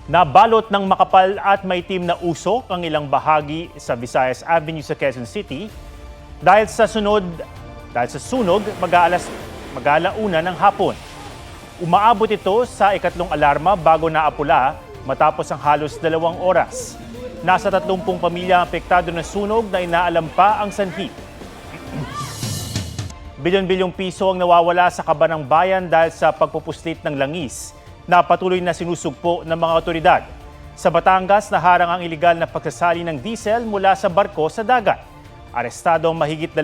Nabalot ng makapal at maitim na usok ang ilang bahagi sa Visayas Avenue sa Quezon City dahil sa sunog mag-aalauna ng hapon. Umaabot ito sa ikatlong alarma bago naapula matapos ang halos 2 oras. Nasa 30 pamilya ang apektado ng sunog na inaalam pa ang sanhi. Bilyon-bilyong piso ang nawawala sa kaban ng bayan dahil sa pagpupuslit ng langis na patuloy na sinusugpo ng mga otoridad. Sa Batangas, naharang ang iligal na pagsasali ng diesel mula sa barko sa dagat. Arestado ang mahigit 20,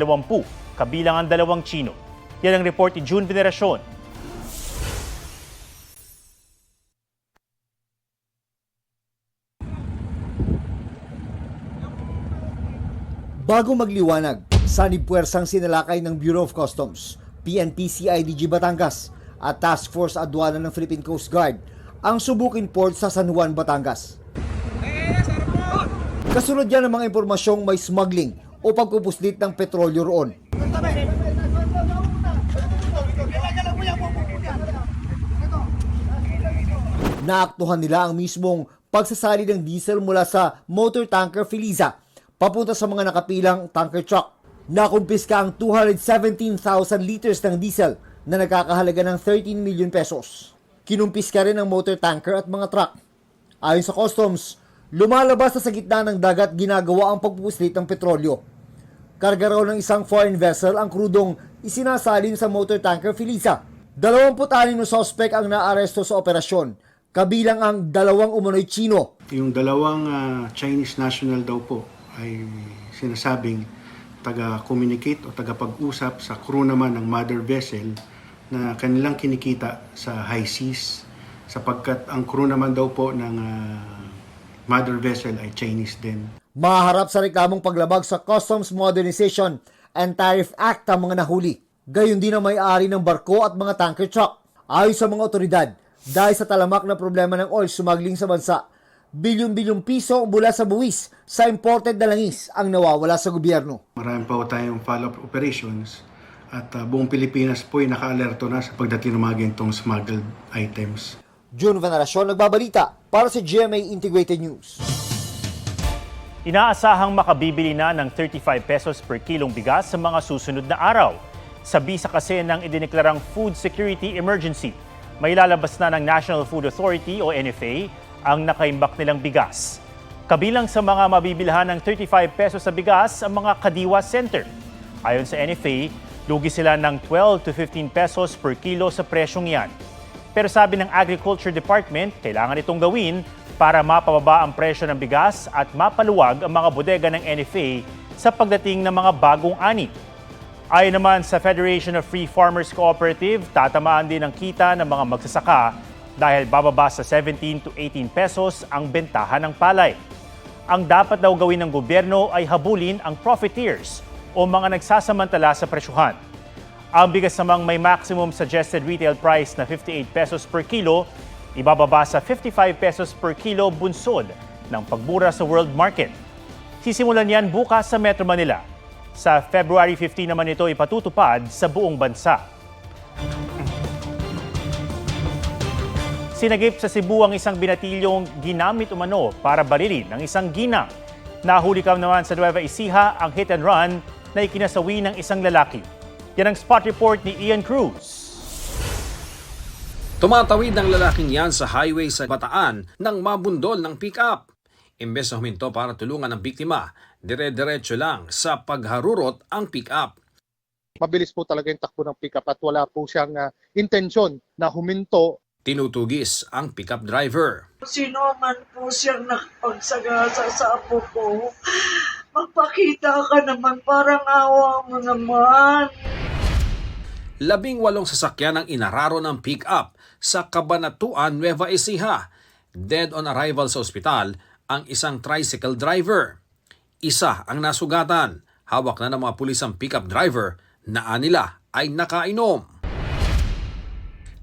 kabilang ang 2 Tsino. Yan ang report ni June Veneracion. Bago magliwanag, sanib puwersang sinalakay ng Bureau of Customs, PNP CIDG Batangas at Task Force Aduana ng Philippine Coast Guard ang Subukin Port sa San Juan, Batangas. Kasunod yan ng mga impormasyong may smuggling o pagpupuslit ng petrolyo roon. Naaktuhan nila ang mismong pagsasali ng diesel mula sa motor tanker Filiza papunta sa mga nakapilang tanker truck. Nakumpiska ang 217,000 liters ng diesel na nagkakahalaga ng 13 million pesos. Kinumpiska rin ang motor tanker at mga truck. Ayon sa customs, lumalabas sa gitna ng dagat ginagawa ang pagpupuslit ng petrolyo. Karga raw ng isang foreign vessel ang krudong isinasalin sa motor tanker Filiza. 26 na suspect ang naaresto sa operasyon, kabilang ang 2 umano'y Tsino. Yung 2 Chinese national daw po ay sinasabing taga-communicate o taga-pag-usap sa crew naman ng mother vessel na kanilang kinikita sa high seas sapagkat ang crew naman daw po ng mother vessel ay Chinese din. Maharap sa reklamong paglabag sa Customs Modernization and Tariff Act ang mga nahuli. Gayon din ang may-ari ng barko at mga tanker truck. Ayon sa mga otoridad, dahil sa talamak na problema ng oil smuggling sa bansa, bilyon-bilyong piso mula sa buwis sa imported na langis ang nawawala sa gobyerno. Marami pa tayong follow-up operations at buong Pilipinas po ay naka-alerto na sa pagdating ng mga ganitong smuggled items. June Veneracion, nagbabalita para sa GMA Integrated News. Inaasahang makabibili na ng 35 pesos per kilong bigas sa mga susunod na araw. Sa bisa kasi ng idineklarang food security emergency, may lalabas na ng National Food Authority o NFA ang nakaimbak nilang bigas. Kabilang sa mga mabibilhan ng 35 pesos sa bigas ang mga Kadiwa Center. Ayon sa NFA, lugi sila ng 12 to 15 pesos per kilo sa presyong yan. Pero sabi ng Agriculture Department, kailangan itong gawin para mapababa ang presyo ng bigas at mapaluwag ang mga bodega ng NFA sa pagdating ng mga bagong ani. Ayon naman sa Federation of Free Farmers Cooperative, tatamaan din ang kita ng mga magsasaka dahil bababa sa 17 to 18 pesos ang bentahan ng palay. Ang dapat daw gawin ng gobyerno ay habulin ang profiteers o mga nagsasamantala sa presyuhan. Ang bigas namang may maximum suggested retail price na 58 pesos per kilo, ibababa sa 55 pesos per kilo bunsod ng pagbura sa world market. Sisimulan yan bukas sa Metro Manila. Sa February 15 naman ito ipatutupad sa buong bansa. Sinagip sa Cebu ang isang binatilyong ginamit umano para barilin ng isang ginang. Nahuli naman sa Nueva Ecija ang hit and run na ikinasawi ng isang lalaki. Yan ang spot report ni Ian Cruz. Tumatawid ng lalaking yan sa highway sa Bataan nang mabundol ng pick-up. Imbes na huminto para tulungan ang biktima, dire-diretso lang sa pagharurot ang pick-up. Mabilis po talaga yung takbo ng pick-up at wala po siyang intensyon na huminto. Tinutugis ang pick-up driver. Sino man po siyang nakapagsagasa sa apo ko, magpakita ka naman, parang awa mo naman. 18 sasakyan ang inararo ng pick-up sa Cabanatuan, Nueva Ecija. Dead on arrival sa ospital ang isang tricycle driver. Isa ang nasugatan. Hawak na ng mga pulis ang pick-up driver na nila ay nakainom.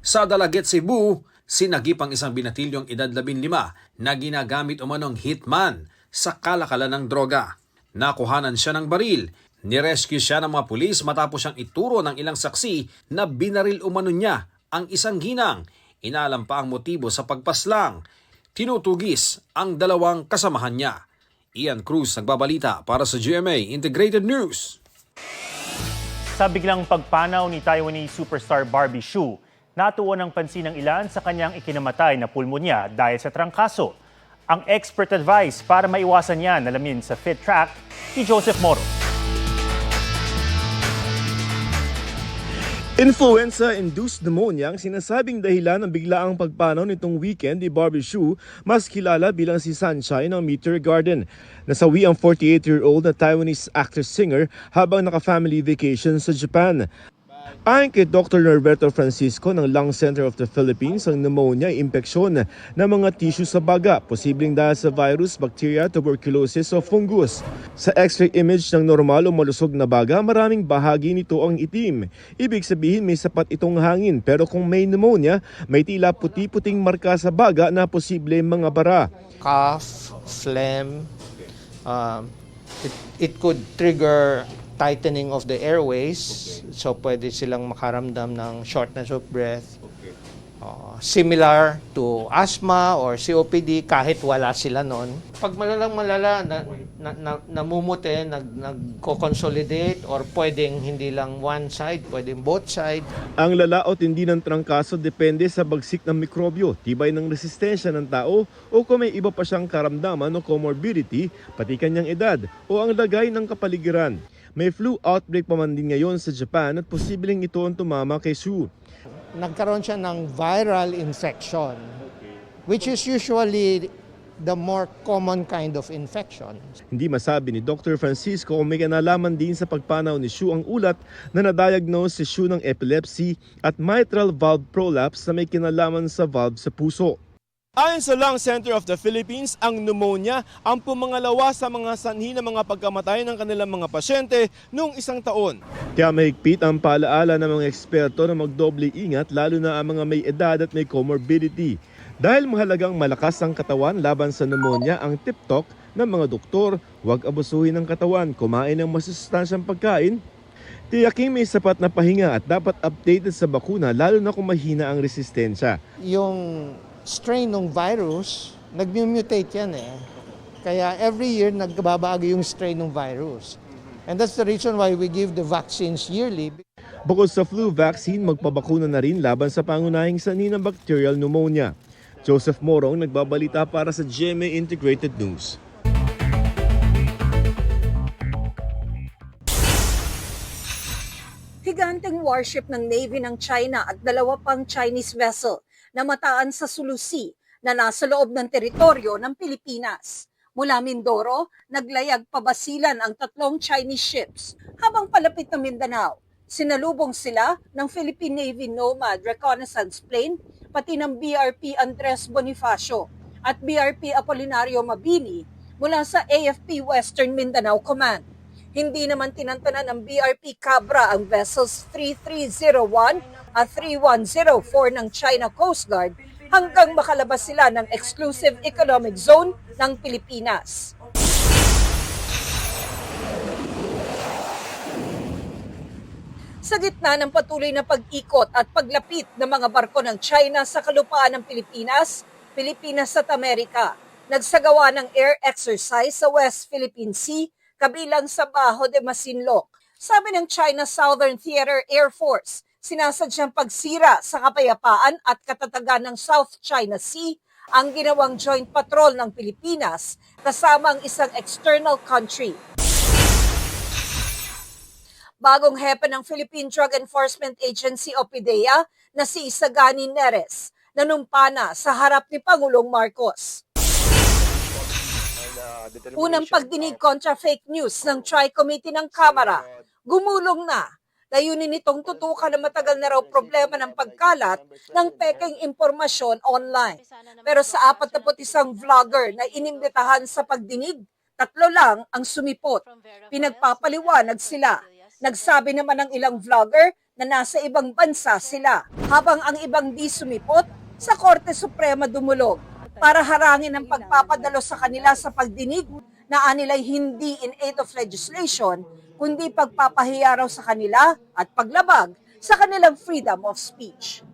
Sa Dalaget, Cebu, sinagip ang isang binatilyong edad 15 na ginagamit umanong hitman sa kalakalan ng droga. Nakuhanan siya ng baril. Nirescue siya ng mga pulis matapos siyang ituro ng ilang saksi na binaril umano niya ang isang ginang. Inaalam pa ang motibo sa pagpaslang. tinutugis ang dalawang kasamahan niya. Ian Cruz nagbabalita para sa GMA Integrated News. Sa biglang pagpanaw ni Taiwanese superstar Barbie Hsu, natuon ng pansin ng ilan sa kanyang ikinamatay na pulmonya dahil sa trangkaso. Ang expert advice para maiwasan yan, alamin sa Fit Track ni Joseph Moro. Influenza-induced pneumonia ang sinasabing dahilan ng biglaang pagpanaw nitong weekend ni Barbie Hsu, mas kilala bilang si Sunshine ng Meteor Garden. Nasawi ang 48-year-old na Taiwanese actor-singer habang naka-family vacation sa Japan. Ayon kay Dr. Norberto Francisco ng Lung Center of the Philippines, ang pneumonia ay impeksyon ng mga tissue sa baga, posibleng dahil sa virus, bacteria, tuberculosis o fungus. Sa X-ray image ng normal o malusog na baga, maraming bahagi nito ang itim. Ibig sabihin may sapat itong hangin, pero kung may pneumonia, may tila puti-puting marka sa baga na posible mga bara. Cough, phlegm, it could trigger tightening of the airways. So pwede silang makaramdam ng shortness of breath. Similar to asthma or COPD kahit wala sila noon. Pag malala namumuti, nagko-consolidate or pwedeng hindi lang one side, pwedeng both side. Ang lalaot hindi ng trangkaso depende sa bagsik ng mikrobyo, tibay ng resistensya ng tao o kung may iba pa siyang karamdaman o comorbidity, pati kanyang edad o ang lagay ng kapaligiran. May flu outbreak pa man din ngayon sa Japan at posibleng ito ang tumama kay Hsu. Nagkaroon siya ng viral infection, which is usually the more common kind of infection. Hindi masabi ni Dr. Francisco kung may kinalaman din sa pagpanaw ni Hsu ang ulat na na-diagnose si Hsu ng epilepsy at mitral valve prolapse na may kinalaman sa valve sa puso. Ayon sa Lung Center of the Philippines, ang pneumonia ang pumangalawa sa mga sanhi ng mga pagkamatay ng kanilang mga pasyente noong isang taon. Kaya mahigpit ang paalaala ng mga eksperto na magdoble ingat lalo na ang mga may edad at may comorbidity. Dahil mahalagang malakas ang katawan laban sa pneumonia, ang tip-talk ng mga doktor, huwag abusuhin ng katawan, kumain ng masustansyang pagkain, tiyaking may sapat na pahinga at dapat updated sa bakuna lalo na kung mahina ang resistensya. Yung strain ng virus, nag-mutate yan eh. Kaya every year nagbabago yung strain ng virus. And that's the reason why we give the vaccines yearly. Bukod sa flu vaccine, magpabakuna na rin laban sa pangunahing sanhi ng bacterial pneumonia. Joseph Morong nagbabalita para sa GMA Integrated News. Higanteng warship ng Navy ng China at dalawa pang Chinese vessel namataan sa Sulu Sea na nasa loob ng teritoryo ng Pilipinas. Mula Mindoro, naglayag pabasilan ang tatlong Chinese ships. Habang palapit ng Mindanao, sinalubong sila ng Philippine Navy Nomad Reconnaissance Plane, pati ng BRP Andres Bonifacio at BRP Apolinario Mabini mula sa AFP Western Mindanao Command. Hindi naman tinantanan ng BRP Cabra ang vessels 3301 at 3104 ng China Coast Guard hanggang makalabas sila ng exclusive economic zone ng Pilipinas. Sa gitna ng patuloy na pag-ikot at paglapit ng mga barko ng China sa kalupaan ng Pilipinas, Pilipinas at Amerika, nagsagawa ng air exercise sa West Philippine Sea kabilang sa Bajo de Masinloc. Sabi ng China Southern Theater Air Force, sinasadyang pagsira sa kapayapaan at katatagan ng South China Sea ang ginawang joint patrol ng Pilipinas kasama ang isang external country. Bagong hepe ng Philippine Drug Enforcement Agency o PDEA na si Isagani Neres, nanumpa na sa harap ni Pangulong Marcos. Unang pagdinig kontra fake news ng Tri-Committee ng Kamara, gumulong na. Layunin nitong tutukan na matagal na raw problema ng pagkalat ng pekeng impormasyon online. Pero sa 41 vlogger na inimbitahan sa pagdinig, 3 lang ang sumipot. Pinagpapaliwanag sila. Nagsabi naman ng ilang vlogger na nasa ibang bansa sila, habang ang ibang di sumipot sa Korte Suprema dumulog para harangin ang pagpapadalo sa kanila sa pagdinig na anilay hindi in aid of legislation, kundi pagpapahiya raw sa kanila at paglabag sa kanilang freedom of speech.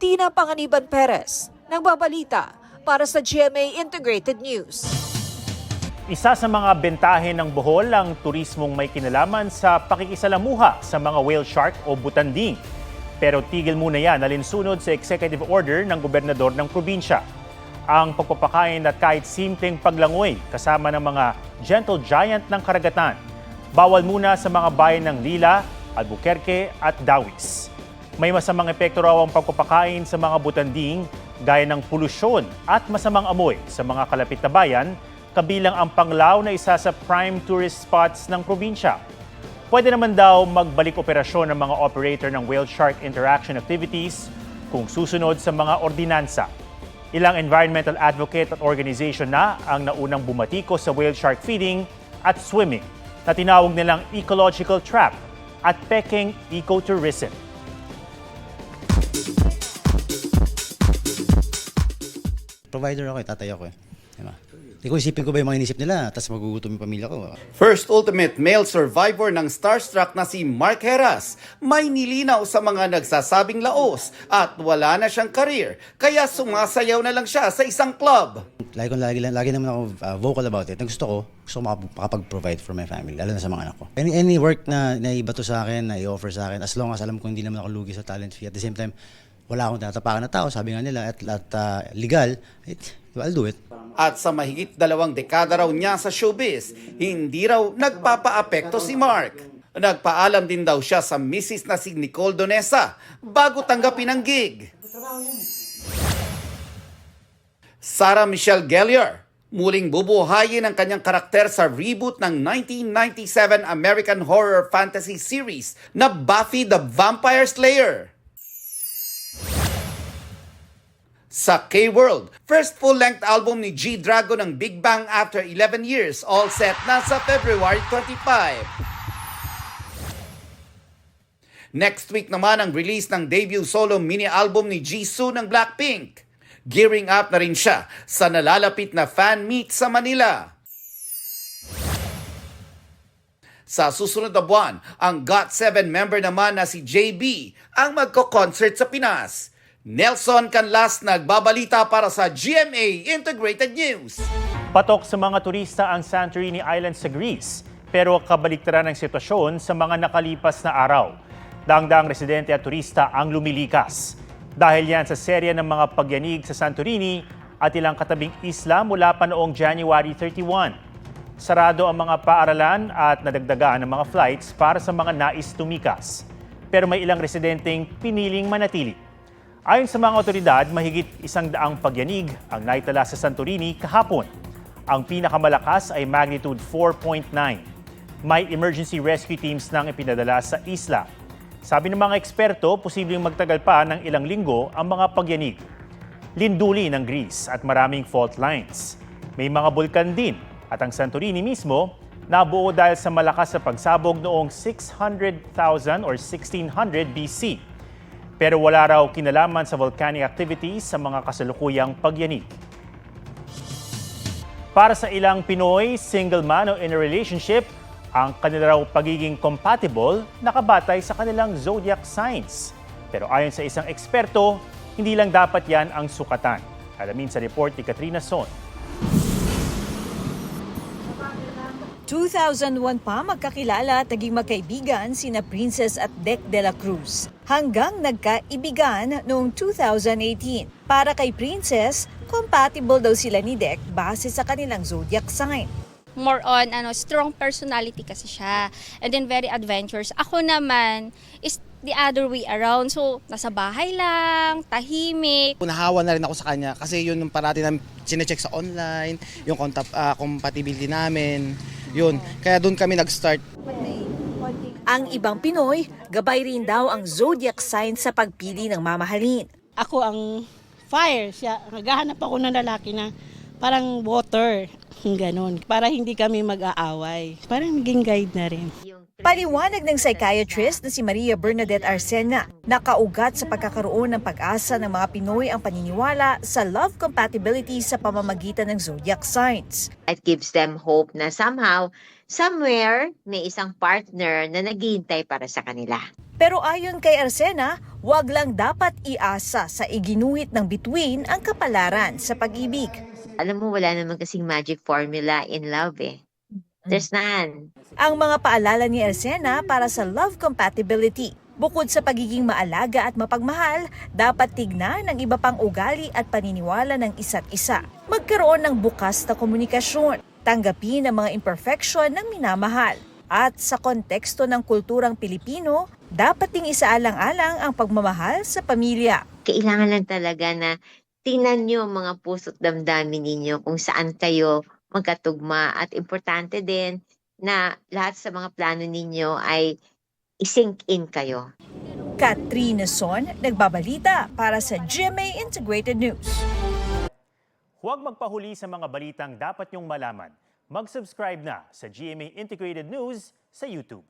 Tina Panganiban Perez, nagbabalita para sa GMA Integrated News. Isa sa mga bentahe ng Bohol ang turismong may kinalaman sa pakikisalamuha sa mga whale shark o butanding. Pero tigil muna yan alinsunod sa executive order ng gobernador ng probinsya. Ang pagpapakain at kahit simpleng paglangoy kasama ng mga gentle giant ng karagatan. Bawal muna sa mga bayan ng Lila, Albuquerque at Dawis. May masamang epekto raw ang pagpapakain sa mga butanding gaya ng polusyon at masamang amoy sa mga kalapit na bayan, kabilang ang Panglao na isa sa prime tourist spots ng probinsya. Pwede naman daw magbalik operasyon ng mga operator ng whale shark interaction activities kung susunod sa mga ordinansa. Ilang environmental advocate at organization na ang naunang bumatiko sa whale shark feeding at swimming na tinawag nilang ecological trap at peking ecotourism. Provider ako tatay ako Diba? Hindi ko isipin ko ba yung mga inisip nila, tapos magugutom yung pamilya ko. First ultimate male survivor ng starstruck na si Mark Heras, may nilinaw sa mga nagsasabing laos at wala na siyang career, kaya sumasayaw na lang siya sa isang club. Lagi naman ako vocal about it. Ang gusto ko makapag-provide for my family, lalo na sa mga anak ko. Any work na naibato sa akin, na i-offer sa akin, as long as alam ko hindi naman ako lugi sa talent fee, at the same time, wala akong tinatapakan na tao, sabi nga nila, at legal, I'll do it. At sa mahigit 2 dekada raw niya sa showbiz, hindi raw nagpapaapekto si Mark. Nagpaalam din daw siya sa misis na si Nicole Donesa bago tanggapin ang gig. Sarah Michelle Gellar, muling bubuhayin ang kanyang karakter sa reboot ng 1997 American horror fantasy series na Buffy the Vampire Slayer. Sa K-World, first full-length album ni G-Dragon ng Big Bang after 11 years, all set na sa February 25. Next week naman ang release ng debut solo mini-album ni Jisoo ng Blackpink. Gearing up na rin siya sa nalalapit na fan meet sa Manila. Sa susunod na buwan, ang GOT7 member naman na si JB ang magko-concert sa Pinas. Nelson Canlas nagbabalita para sa GMA Integrated News. Patok sa mga turista ang Santorini Island sa Greece, pero kabaliktaran ang sitwasyon sa mga nakalipas na araw. Daang-daang residente at turista ang lumilikas. Dahil yan sa serya ng mga pagyanig sa Santorini at ilang katabing isla mula pa noong January 31. Sarado ang mga paaralan at nadagdagaan ng mga flights para sa mga nais tumikas. Pero may ilang residenteng piniling manatili. Ayon sa mga otoridad, mahigit 100 pagyanig ang naitala sa Santorini kahapon. Ang pinakamalakas ay magnitude 4.9. May emergency rescue teams nang ipinadala sa isla. Sabi ng mga eksperto, posibleng magtagal pa ng ilang linggo ang mga pagyanig. Linduli ng Greece at maraming fault lines. May mga bulkan din at ang Santorini mismo nabuo dahil sa malakas na pagsabog noong 600,000 or 1600 BC. Pero wala raw kinalaman sa volcanic activities sa mga kasalukuyang pagyanig. Para sa ilang Pinoy, single man o in a relationship, ang kanila raw pagiging compatible nakabatay sa kanilang zodiac signs. Pero ayon sa isang eksperto, hindi lang dapat yan ang sukatan. Alamin sa report ni Katrina Son. 2001 pa magkakilala at naging magkaibigan sina Princess at Dec de la Cruz. Hanggang nagkaibigan noong 2018. Para kay Princess, compatible daw sila ni Dec base sa kanilang zodiac sign. More on strong personality kasi siya. And then very adventurous. Ako naman is the other way around. So, nasa bahay lang, tahimik. Nahawa na rin ako sa kanya kasi yun yung parati namin sinecheck sa online, yung compatibility namin. Yun, kaya doon kami nag-start. Ang ibang Pinoy, gabay rin daw ang zodiac sign sa pagpili ng mamahalin. Ako ang fire, siya. Naghahanap ako ng lalaki na parang water, ganon. Para hindi kami mag-aaway. Parang naging guide na rin. Paliwanag ng psychiatrist na si Maria Bernadette Arcena, nakaugat sa pagkakaroon ng pag-asa ng mga Pinoy ang paniniwala sa love compatibility sa pamamagitan ng zodiac signs. It gives them hope na somehow, somewhere, may isang partner na naghihintay para sa kanila. Pero ayon kay Arsena, wag lang dapat iasa sa iginuhit ng bituin ang kapalaran sa pag-ibig. Alam mo, wala naman kasing magic formula in love eh. There's none. Ang mga paalala ni Arsena para sa love compatibility. Bukod sa pagiging maalaga at mapagmahal, dapat tignan ang iba pang ugali at paniniwala ng isa't isa. Magkaroon ng bukas na komunikasyon. Tanggapin ang mga imperfection ng minamahal. At sa konteksto ng kulturang Pilipino, dapat ding isaalang-alang ang pagmamahal sa pamilya. Kailangan lang talaga na tingnan nyo ang mga puso't damdamin ninyo kung saan kayo magkatugma. At importante din na lahat sa mga plano ninyo ay i-sink in kayo. Katrina Son, nagbabalita para sa GMA Integrated News. Huwag magpahuli sa mga balitang dapat niyong malaman. Mag-subscribe na sa GMA Integrated News sa YouTube.